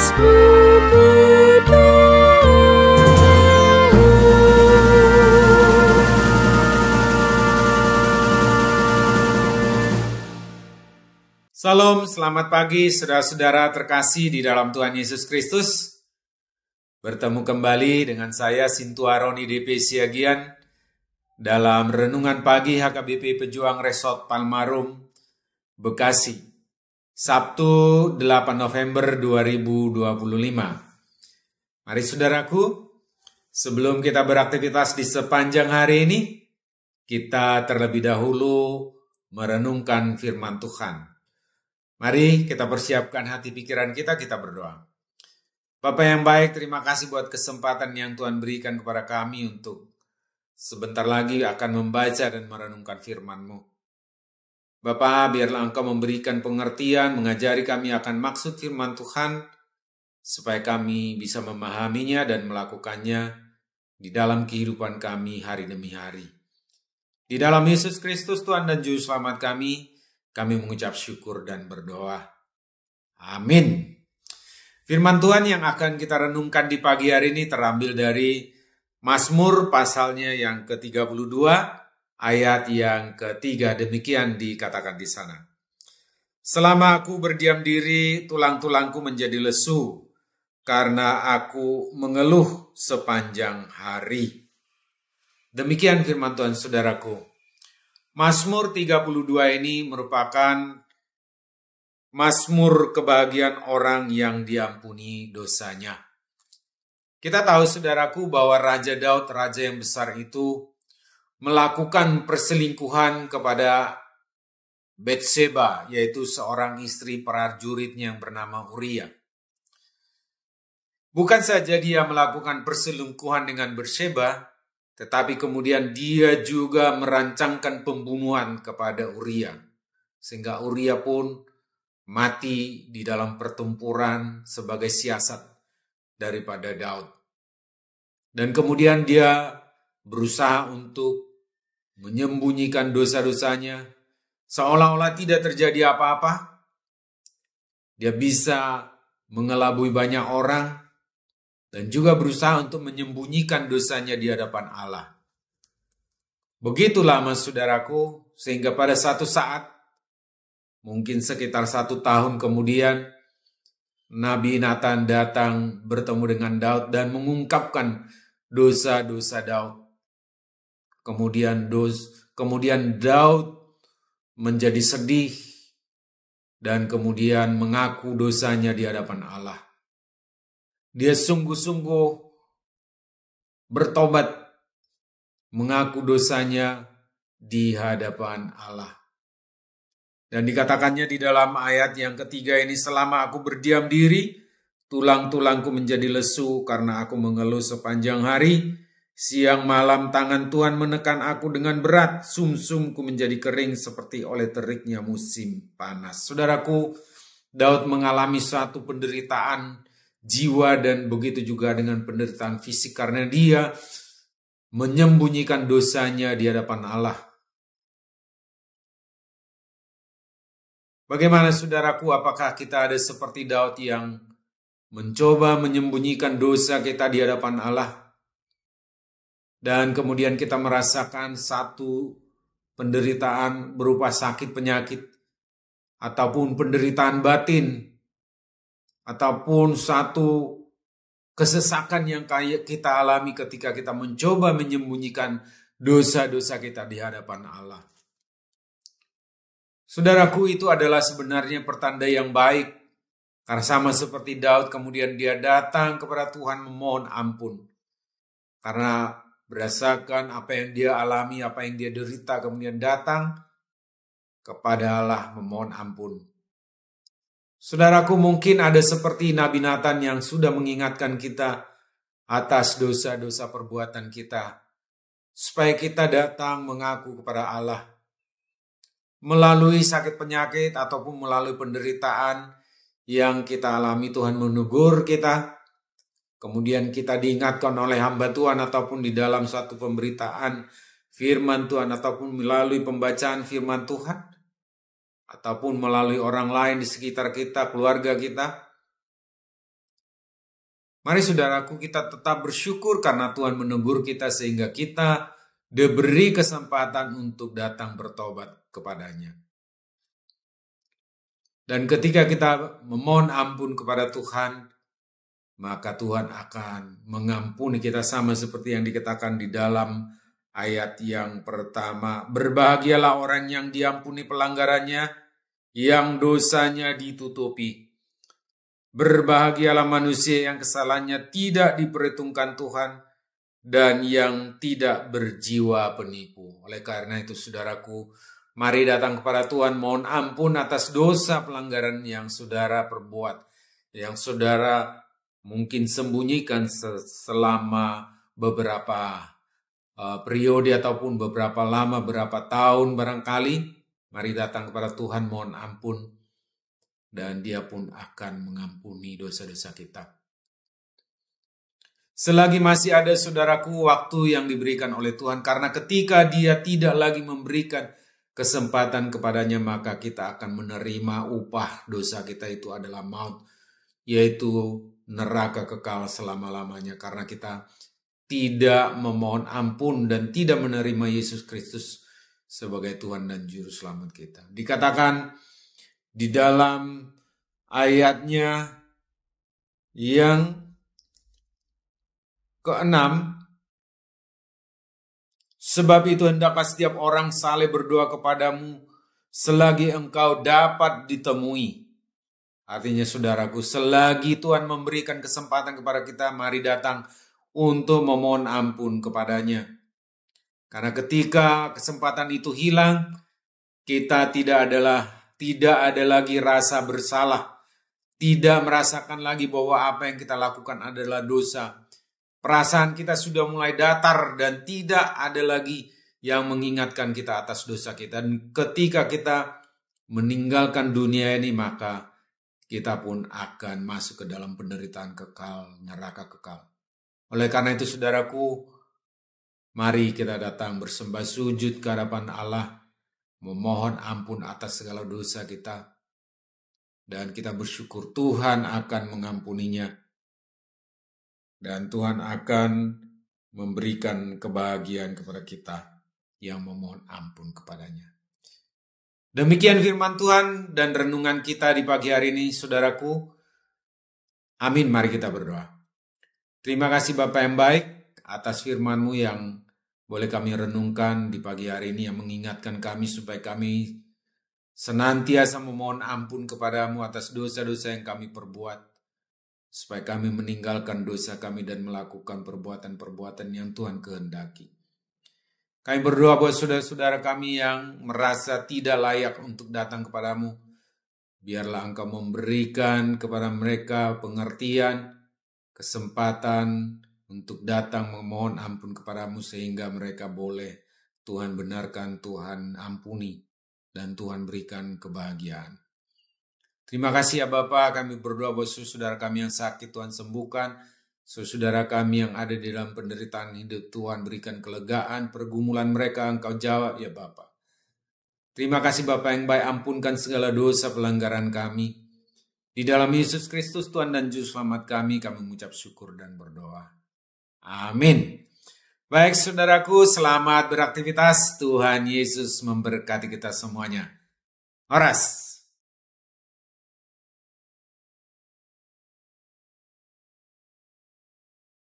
Salam, selamat pagi saudara-saudara terkasih di dalam Tuhan Yesus Kristus. Bertemu kembali dengan saya Sintuaroni DP Siagian dalam Renungan Pagi HKBP Pejuang Resort Palmarum, Bekasi, Sabtu 8 November 2025. Mari saudaraku, sebelum kita beraktivitas di sepanjang hari ini, kita terlebih dahulu merenungkan firman Tuhan. Mari kita persiapkan hati pikiran kita berdoa. Bapa yang baik, terima kasih buat kesempatan yang Tuhan berikan kepada kami untuk sebentar lagi akan membaca dan merenungkan firman-Mu. Bapa, biarlah Engkau memberikan pengertian, mengajari kami akan maksud firman Tuhan, supaya kami bisa memahaminya dan melakukannya di dalam kehidupan kami hari demi hari. Di dalam Yesus Kristus Tuhan dan Juru Selamat kami mengucap syukur dan berdoa. Amin. Firman Tuhan yang akan kita renungkan di pagi hari ini terambil dari Mazmur pasalnya yang ke-32, ayat yang ke-3. Demikian dikatakan di sana. Selama aku berdiam diri, tulang-tulangku menjadi lesu, karena aku mengeluh sepanjang hari. Demikian firman Tuhan, saudaraku. Mazmur 32 ini merupakan Mazmur kebahagiaan orang yang diampuni dosanya. Kita tahu saudaraku bahwa Raja Daud, raja yang besar itu, melakukan perselingkuhan kepada Batseba, yaitu seorang istri prajuritnya yang bernama Uria. Bukan saja dia melakukan perselingkuhan dengan Batseba, tetapi kemudian dia juga merancangkan pembunuhan kepada Uria. Sehingga Uria pun mati di dalam pertempuran sebagai siasat daripada Daud. Dan kemudian dia berusaha untuk menyembunyikan dosa-dosanya. Seolah-olah tidak terjadi apa-apa. Dia bisa mengelabui banyak orang. Dan juga berusaha untuk menyembunyikan dosanya di hadapan Allah. Begitulah mas saudaraku, sehingga pada satu saat, mungkin sekitar 1 tahun kemudian, Nabi Nathan datang bertemu dengan Daud dan mengungkapkan dosa-dosa Daud. Kemudian Daud menjadi sedih dan kemudian mengaku dosanya di hadapan Allah. Dia sungguh-sungguh bertobat, mengaku dosanya di hadapan Allah. Dan dikatakannya di dalam ayat yang ketiga ini, selama aku berdiam diri, tulang-tulangku menjadi lesu karena aku mengeluh sepanjang hari. Siang malam tangan Tuhan menekan aku dengan berat, sumsumku menjadi kering seperti oleh teriknya musim panas. Saudaraku, Daud mengalami suatu penderitaan jiwa dan begitu juga dengan penderitaan fisik karena dia menyembunyikan dosanya di hadapan Allah. Bagaimana saudaraku, apakah kita ada seperti Daud yang mencoba menyembunyikan dosa kita di hadapan Allah? Dan kemudian kita merasakan satu penderitaan berupa sakit penyakit ataupun penderitaan batin, ataupun satu kesesakan yang kita alami ketika kita mencoba menyembunyikan dosa-dosa kita di hadapan Allah. Saudaraku, itu adalah sebenarnya pertanda yang baik. Karena sama seperti Daud, kemudian dia datang kepada Tuhan memohon ampun. Karena berdasarkan apa yang dia alami, apa yang dia derita, kemudian datang kepada Allah memohon ampun. Saudaraku, mungkin ada seperti Nabi Nathan yang sudah mengingatkan kita atas dosa-dosa perbuatan kita, supaya kita datang mengaku kepada Allah. Melalui sakit penyakit ataupun melalui penderitaan yang kita alami, Tuhan menegur kita. Kemudian kita diingatkan oleh hamba Tuhan ataupun di dalam suatu pemberitaan firman Tuhan ataupun melalui pembacaan firman Tuhan. Ataupun melalui orang lain di sekitar kita, keluarga kita. Mari saudaraku, kita tetap bersyukur karena Tuhan menegur kita sehingga kita diberi kesempatan untuk datang bertobat kepadanya. Dan ketika kita memohon ampun kepada Tuhan, maka Tuhan akan mengampuni kita, sama seperti yang dikatakan di dalam ayat yang pertama. Berbahagialah orang yang diampuni pelanggarannya, yang dosanya ditutupi. Berbahagialah manusia yang kesalahannya tidak diperhitungkan Tuhan, dan yang tidak berjiwa penipu. Oleh karena itu saudaraku, mari datang kepada Tuhan, mohon ampun atas dosa pelanggaran yang saudara perbuat, yang saudara mungkin sembunyikan selama beberapa periode ataupun beberapa tahun barangkali. Mari datang kepada Tuhan, mohon ampun, dan Dia pun akan mengampuni dosa-dosa kita. Selagi masih ada saudaraku waktu yang diberikan oleh Tuhan, karena ketika Dia tidak lagi memberikan kesempatan kepadanya, maka kita akan menerima upah dosa kita, itu adalah maut, yaitu neraka kekal selama-lamanya, karena kita tidak memohon ampun dan tidak menerima Yesus Kristus sebagai Tuhan dan Juru Selamat kita. Dikatakan di dalam ayatnya yang ke-6, sebab itu hendaklah setiap orang saleh berdoa kepadamu selagi engkau dapat ditemui. Artinya saudaraku, selagi Tuhan memberikan kesempatan kepada kita, mari datang untuk memohon ampun kepadanya. Karena ketika kesempatan itu hilang, kita tidak ada lagi rasa bersalah, tidak merasakan lagi bahwa apa yang kita lakukan adalah dosa. Perasaan kita sudah mulai datar dan tidak ada lagi yang mengingatkan kita atas dosa kita. Dan ketika kita meninggalkan dunia ini, maka kita pun akan masuk ke dalam penderitaan kekal, neraka kekal. Oleh karena itu saudaraku, mari kita datang bersembah sujud ke hadapan Allah, memohon ampun atas segala dosa kita, dan kita bersyukur Tuhan akan mengampuninya, dan Tuhan akan memberikan kebahagiaan kepada kita yang memohon ampun kepadanya. Demikian firman Tuhan dan renungan kita di pagi hari ini saudaraku. Amin, mari kita berdoa. Terima kasih Bapa yang baik atas firman-Mu yang boleh kami renungkan di pagi hari ini, yang mengingatkan kami supaya kami senantiasa memohon ampun kepadamu atas dosa-dosa yang kami perbuat, supaya kami meninggalkan dosa kami dan melakukan perbuatan-perbuatan yang Tuhan kehendaki. Kami berdoa buat saudara-saudara kami yang merasa tidak layak untuk datang kepadamu. Biarlah Engkau memberikan kepada mereka pengertian, kesempatan untuk datang memohon ampun kepadamu, sehingga mereka boleh Tuhan benarkan, Tuhan ampuni, dan Tuhan berikan kebahagiaan. Terima kasih ya Bapa, kami berdoa buat saudara kami yang sakit, Tuhan sembuhkan. Saudara kami yang ada di dalam penderitaan hidup, Tuhan berikan kelegaan, pergumulan mereka Engkau jawab ya Bapa. Terima kasih Bapa yang baik, ampunkan segala dosa pelanggaran kami. Di dalam Yesus Kristus Tuhan dan Juru Selamat kami mengucap syukur dan berdoa. Amin. Baik saudaraku, selamat beraktivitas. Tuhan Yesus memberkati kita semuanya. Horas.